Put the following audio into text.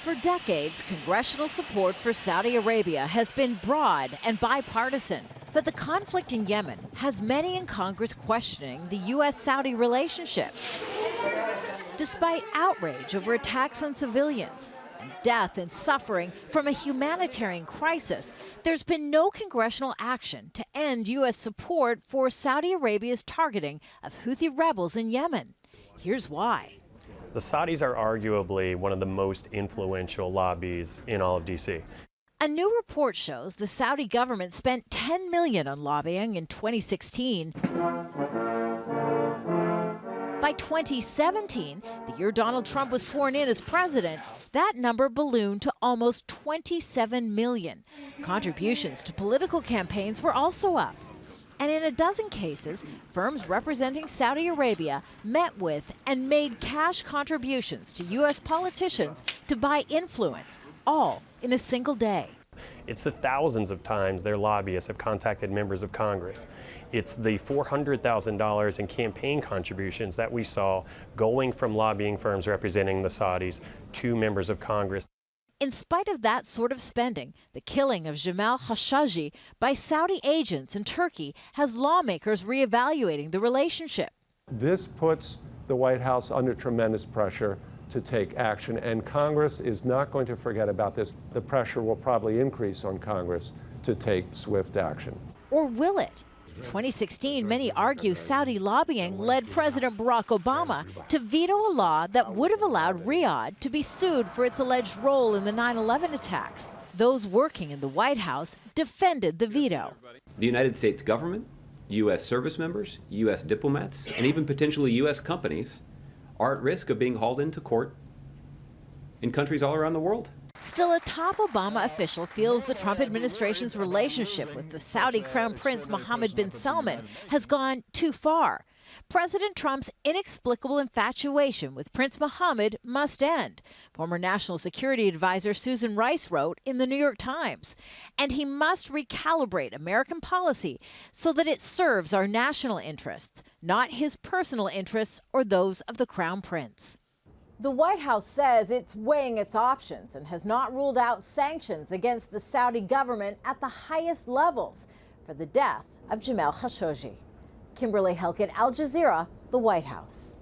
For decades, congressional support for Saudi Arabia has been broad and bipartisan. But the conflict in Yemen has many in Congress questioning the U.S.-Saudi relationship. Despite outrage over attacks on civilians and death and suffering from a humanitarian crisis, there's been no congressional action to end U.S. support for Saudi Arabia's targeting of Houthi rebels in Yemen. Here's why. The Saudis are arguably one of the most influential lobbies in all of D.C. A new report shows the Saudi government spent $10 million on lobbying in 2016. By 2017, the year Donald Trump was sworn in as president, that number ballooned to almost $27 million. Contributions to political campaigns were also up. And in a dozen cases, firms representing Saudi Arabia met with and made cash contributions to U.S. politicians to buy influence, all in a single day. It's the thousands of times their lobbyists have contacted members of Congress. It's the $400,000 in campaign contributions that we saw going from lobbying firms representing the Saudis to members of Congress. In spite of that sort of spending, the killing of Jamal Khashoggi by Saudi agents in Turkey has lawmakers reevaluating the relationship. This puts the White House under tremendous pressure to take action, and Congress is not going to forget about this. The pressure will probably increase on Congress to take swift action. Or will it? In 2016, many argue Saudi lobbying led President Barack Obama to veto a law that would have allowed Riyadh to be sued for its alleged role in the 9/11 attacks. Those working in the White House defended the veto. The United States government, U.S. service members, U.S. diplomats, and even potentially U.S. companies are at risk of being hauled into court in countries all around the world. Still, a top Obama official feels the Trump administration's relationship with the Saudi Crown Prince Mohammed bin Salman has gone too far. President Trump's inexplicable infatuation with Prince Mohammed must end, former National Security Advisor Susan Rice wrote in the New York Times. And he must recalibrate American policy so that it serves our national interests, not his personal interests or those of the Crown Prince. The White House says it's weighing its options and has not ruled out sanctions against the Saudi government at the highest levels for the death of Jamal Khashoggi. Kimberly, Halkett, Al Jazeera, the White House.